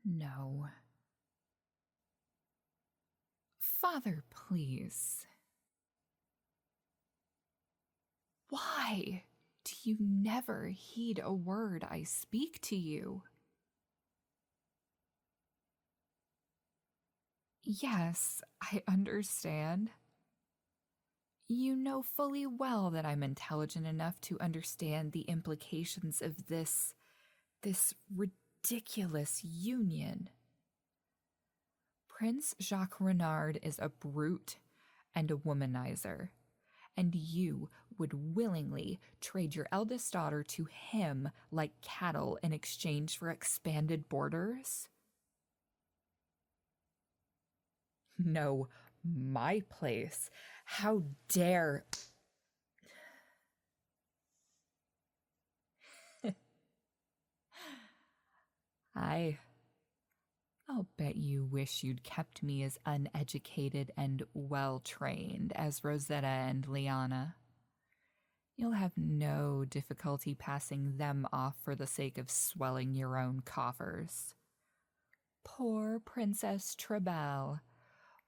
No. Father, please. Why do you never heed a word I speak to you? Yes, I understand. You know fully well that I'm intelligent enough to understand the implications of this ridiculous union. Prince Jacques Renard is a brute and a womanizer, and you would willingly trade your eldest daughter to him like cattle in exchange for expanded borders? No, my place. How dare... I'll bet you wish you'd kept me as uneducated and well-trained as Rosetta and Liana. You'll have no difficulty passing them off for the sake of swelling your own coffers. Poor Princess Trebelle.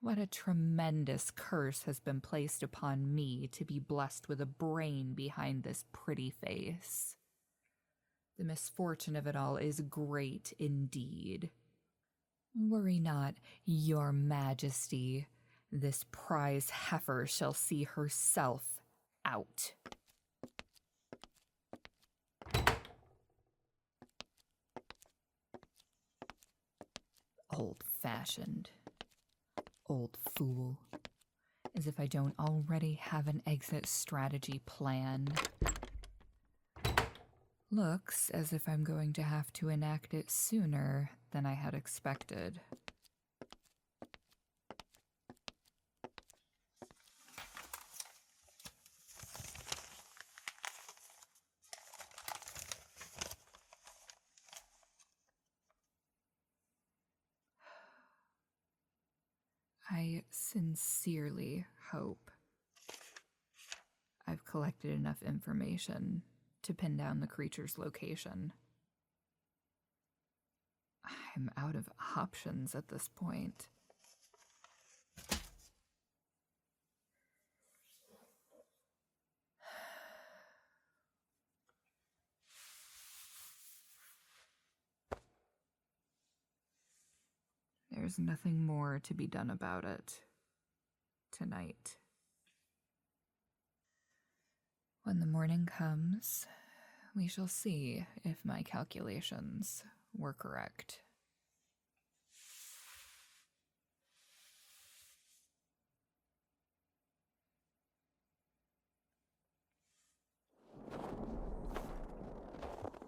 What a tremendous curse has been placed upon me to be blessed with a brain behind this pretty face. The misfortune of it all is great indeed. Worry not, your majesty. This prize heifer shall see herself out. Old-fashioned. Old fool. As if I don't already have an exit strategy plan. Looks as if I'm going to have to enact it sooner than I had expected. I sincerely hope I've collected enough information to pin down the creature's location. I'm out of options at this point. There's nothing more to be done about it tonight. When the morning comes, we shall see if my calculations were correct.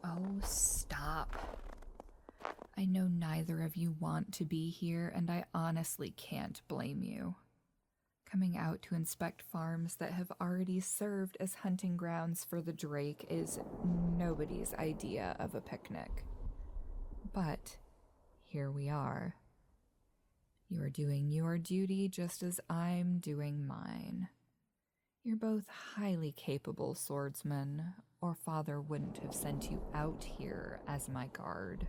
Oh, stop. I know neither of you want to be here, and I honestly can't blame you. Coming out to inspect farms that have already served as hunting grounds for the drake is nobody's idea of a picnic. But here we are. You are doing your duty just as I'm doing mine. You're both highly capable swordsmen, or Father wouldn't have sent you out here as my guard.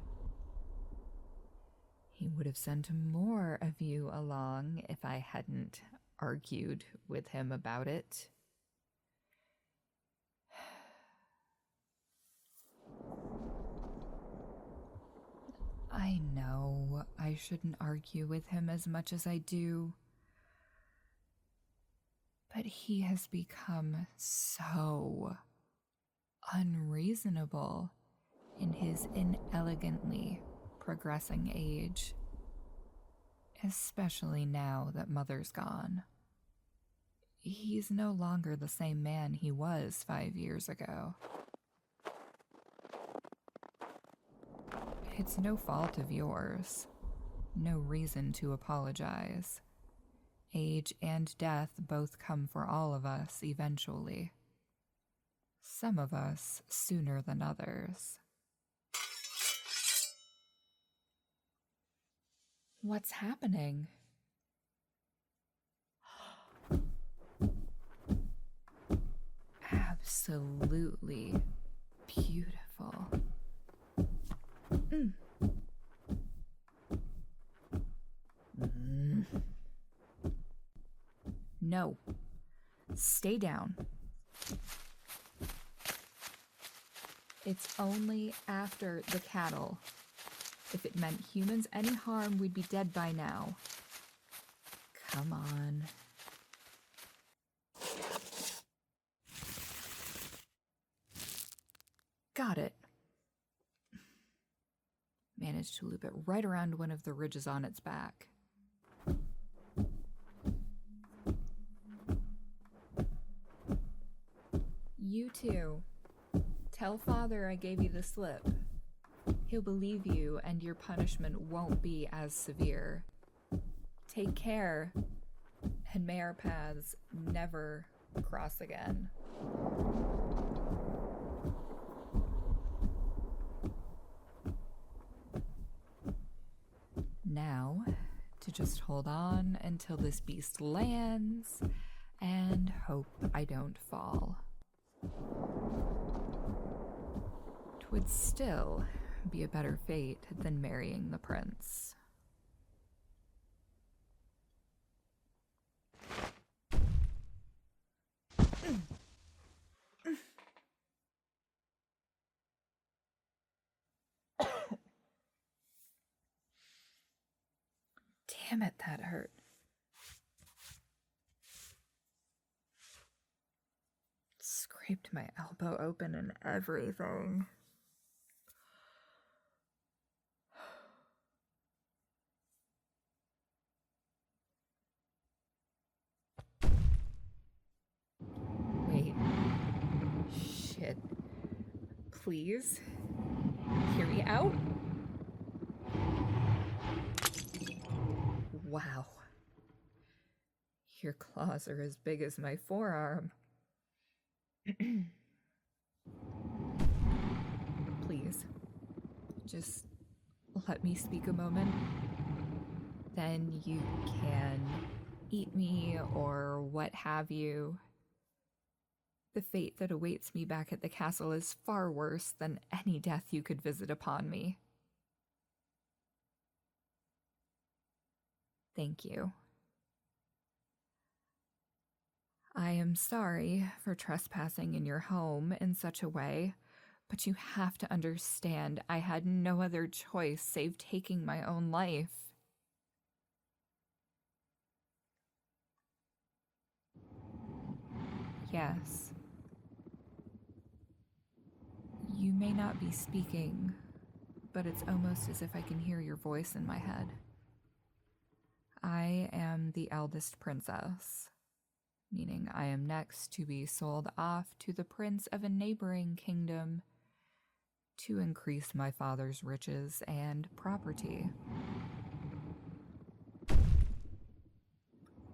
He would have sent more of you along if I hadn't argued with him about it. I know I shouldn't argue with him as much as I do, but he has become so unreasonable in his inelegantly progressing age, especially now that Mother's gone. He's no longer the same man he was 5 years ago. It's no fault of yours. No reason to apologize. Age and death both come for all of us eventually. Some of us sooner than others. What's happening? Absolutely beautiful. Stay down. It's only after the cattle. If it meant humans any harm, we'd be dead by now. Come on. Got it. Managed to loop it right around one of the ridges on its back. You too. Tell father I gave you the slip. He'll believe you and your punishment won't be as severe. Take care, and may our paths never cross again. Now, to just hold on until this beast lands and hope I don't fall. 'Twould still be a better fate than marrying the prince. Damn it, that hurt. Scraped my elbow open and everything. Wait. Shit. Please. Hear me out? Wow. Your claws are as big as my forearm. Please, just let me speak a moment. Then you can eat me or what have you. The fate that awaits me back at the castle is far worse than any death you could visit upon me. Thank you. I am sorry for trespassing in your home in such a way, but you have to understand I had no other choice save taking my own life. Yes. You may not be speaking, but it's almost as if I can hear your voice in my head. I am the eldest princess, meaning I am next to be sold off to the prince of a neighboring kingdom to increase my father's riches and property.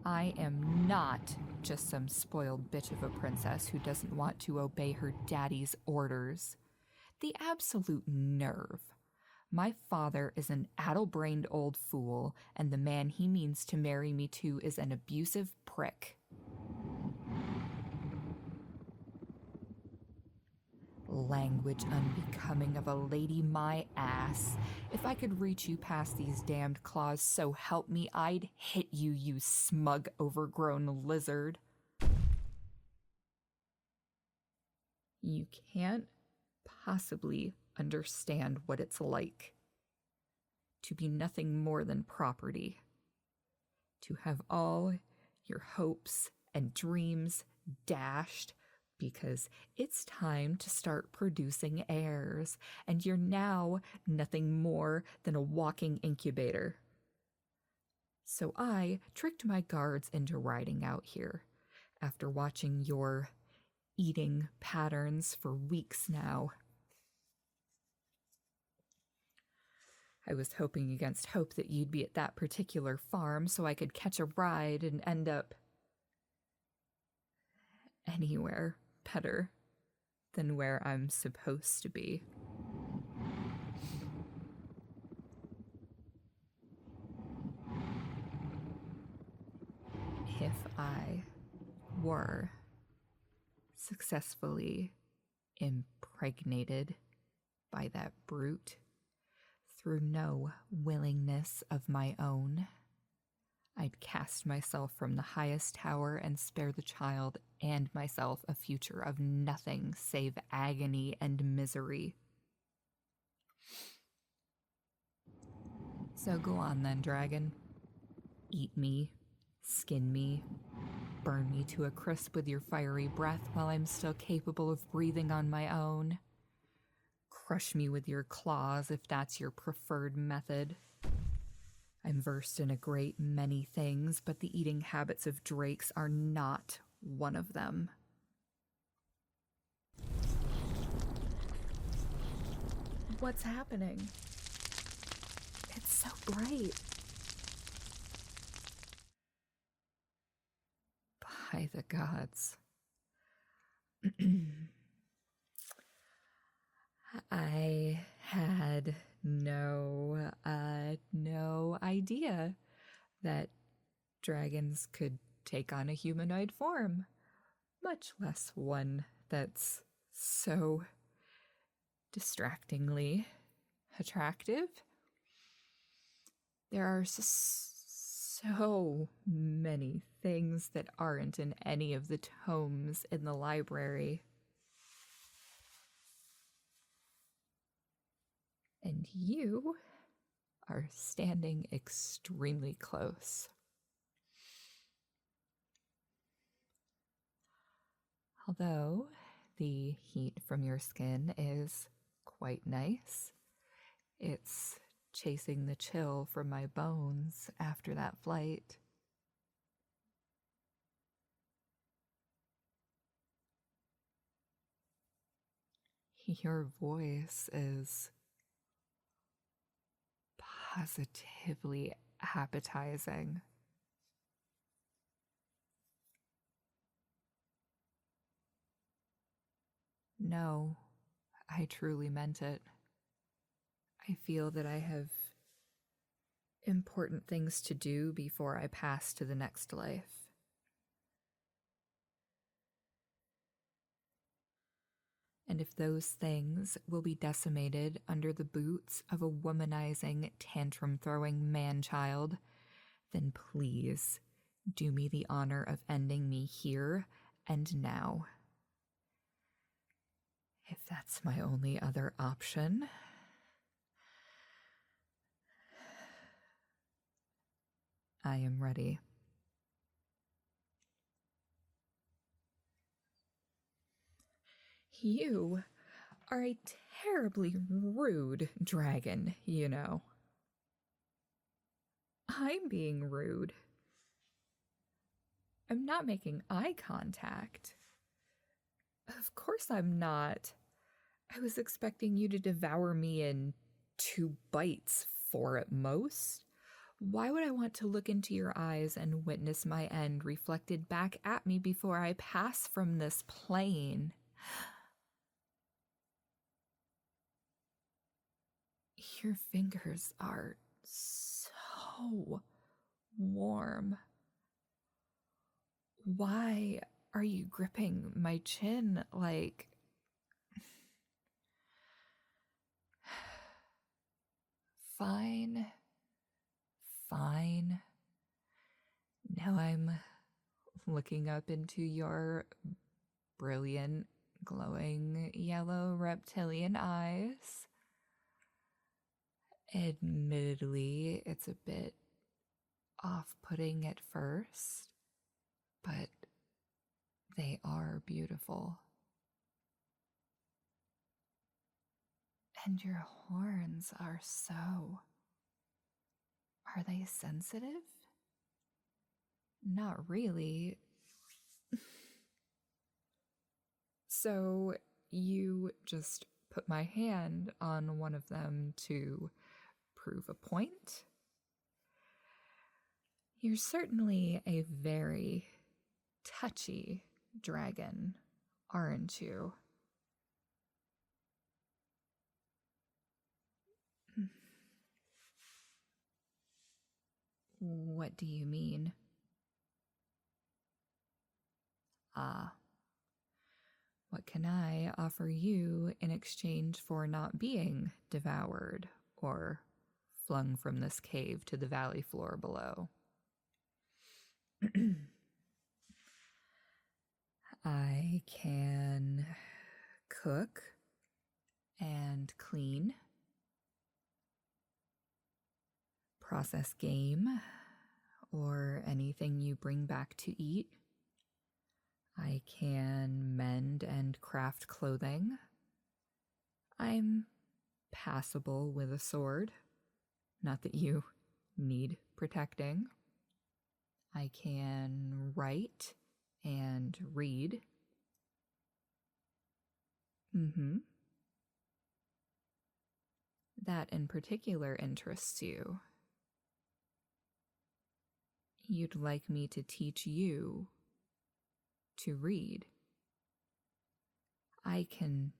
I am not just some spoiled bitch of a princess who doesn't want to obey her daddy's orders. The absolute nerve. My father is an addle-brained old fool, and the man he means to marry me to is an abusive prick. Language unbecoming of a lady, my ass. If I could reach you past these damned claws, so help me, I'd hit you, you smug, overgrown lizard. You can't possibly understand what it's like to be nothing more than property, to have all your hopes and dreams dashed because it's time to start producing heirs, and you're now nothing more than a walking incubator. So I tricked my guards into riding out here after watching your eating patterns for weeks now. I was hoping against hope that you'd be at that particular farm so I could catch a ride and end up anywhere better than where I'm supposed to be. If I were successfully impregnated by that brute, through no willingness of my own, I'd cast myself from the highest tower and spare the child and myself a future of nothing save agony and misery. So go on then, dragon. Eat me, skin me, burn me to a crisp with your fiery breath while I'm still capable of breathing on my own. Crush me with your claws if that's your preferred method. I'm versed in a great many things, but the eating habits of drakes are not one of them. What's happening? It's so bright. By the gods. I had no idea that dragons could take on a humanoid form, much less one that's so distractingly attractive. There are so many things that aren't in any of the tomes in the library. And you are standing extremely close. Although the heat from your skin is quite nice, it's chasing the chill from my bones after that flight. Your voice is positively appetizing. No, I truly meant it. I feel that I have important things to do before I pass to the next life. And if those things will be decimated under the boots of a womanizing, tantrum-throwing man-child, then please do me the honor of ending me here and now. If that's my only other option. I am ready. You are a terribly rude dragon, you know. I'm being rude. I'm not making eye contact. Of course I'm not. I was expecting you to devour me in 2 bites, 4 at most. Why would I want to look into your eyes and witness my end reflected back at me before I pass from this plane? Your fingers are so warm. Why are you gripping my chin like... Fine. Now I'm looking up into your brilliant, glowing yellow reptilian eyes. Admittedly, it's a bit off-putting at first, but they are beautiful. And your horns are so... Are they sensitive? Not really. So you just put my hand on one of them to prove a point? You're certainly a very touchy dragon, aren't you? What do you mean? Ah. What can I offer you in exchange for not being devoured or flung from this cave to the valley floor below? I can cook and clean, process game, or anything you bring back to eat. I can mend and craft clothing. I'm passable with a sword. Not that you need protecting. I can write and read. That in particular interests you. You'd like me to teach you to read. I can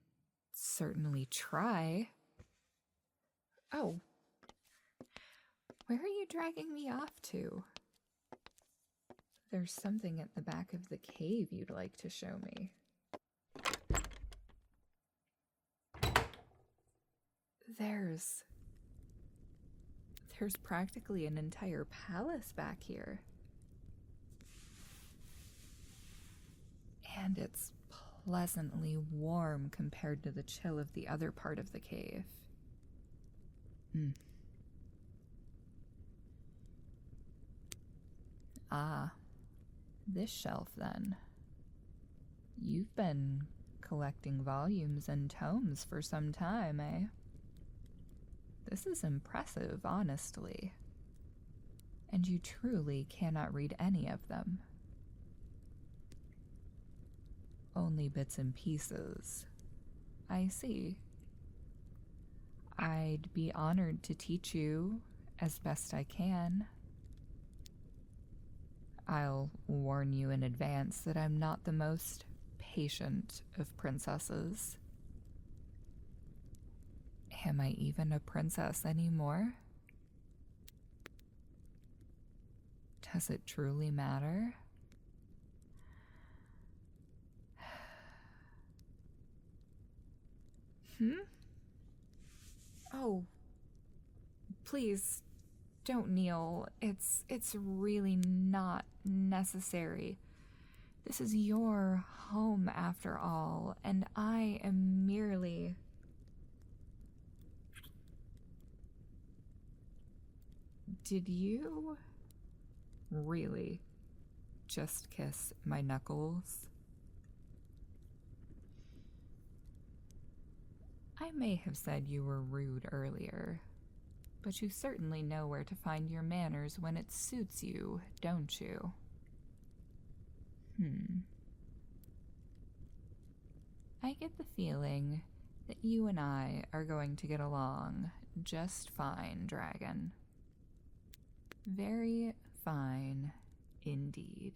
certainly try. Oh, where are you dragging me off to? There's something at the back of the cave you'd like to show me. There's practically an entire palace back here. And it's pleasantly warm compared to the chill of the other part of the cave. Ah, this shelf then. You've been collecting volumes and tomes for some time, eh? This is impressive, honestly. And you truly cannot read any of them. Only bits and pieces. I see. I'd be honored to teach you as best I can. I'll warn you in advance that I'm not the most patient of princesses. Am I even a princess anymore? Does it truly matter? Oh, please don't kneel. It's really not necessary. This is your home after all, and I am merely... Did you really just kiss my knuckles? I may have said you were rude earlier, but you certainly know where to find your manners when it suits you, don't you? I get the feeling that you and I are going to get along just fine, dragon. Very fine indeed.